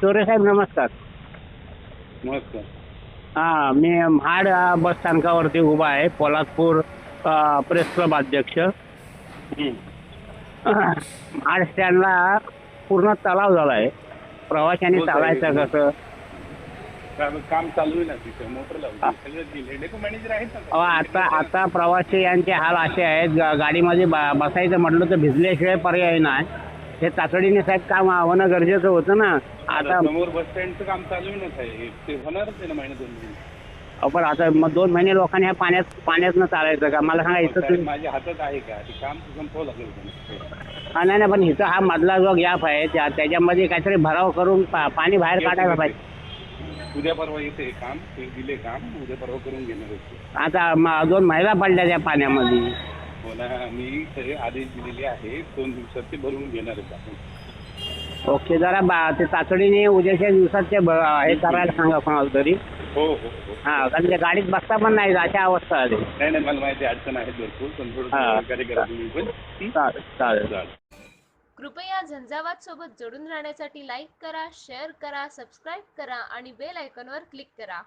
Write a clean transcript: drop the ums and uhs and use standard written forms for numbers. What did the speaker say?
चोरे साहेब नमस्कार. नमस्कार. हां, मी महाड बस स्थानकावरती उभा आहे. पोलादपूर प्रेस क्लब अध्यक्ष. हं. महाड स्टँडला पूर्ण तलाव झाला आहे. प्रवाशांनी हो साहेब, चालायचं कसं? काम चालू आहे ना तिथे, मोटर लावली सगळं दिले. डेपो मॅनेजर आहेत ना अहो, आता प्रवासी यांचे हाल असे आहेत, गाडीमध्ये बसायचं म्हटलं तर भिजल्याशिवाय पर्याय नाही. हे तातडीने साहेब काम होणं गरजेचं होतं ना. आता समोर बस स्टँडचं काम चालू आहे ना साहेब, ते होणारच आहे ना महिना 2 महिने. पण आता मग 2 महिने लोकांनी ह्या पाण्यातनं चालायचं का? मला सांगा इथं साहेब, माझ्या हातात आहे का ते काम संपवं लागेल का? नाही, पण इथं हा मधला जो गॅप आहे त्याच्यामध्ये काहीतरी भराव करून पाणी बाहेर काढायला पाहिजे. उद्या परवा येते हे काम, ते दिले काम, उद्या परवा करून घेणार होते. आता 2 महिला पडल्या त्या पाण्यामध्ये. हो ना, मी सगळे आदेश दिलेले आहे, 2 दिवसात ते भरून घेणार आहेत आपण. ओके, जरा ते तातडीने उद्याच्या दिवसात ते हे करायला सांगा कोणाला तरी. हो हो हो. हां, कारण त्या गाडीत बसता पण नाही, अशा अवस्था आली. नाही, मला माहिती अडचण आहे भरपूर, पण थोडं सहकार्य करा तुम्ही पण. चालेल. कृपया झंझावात सोबत जोडून राहण्यासाठी लाईक करा, शेअर करा, सबस्क्राईब करा आणि बेल आयकॉनवर क्लिक करा.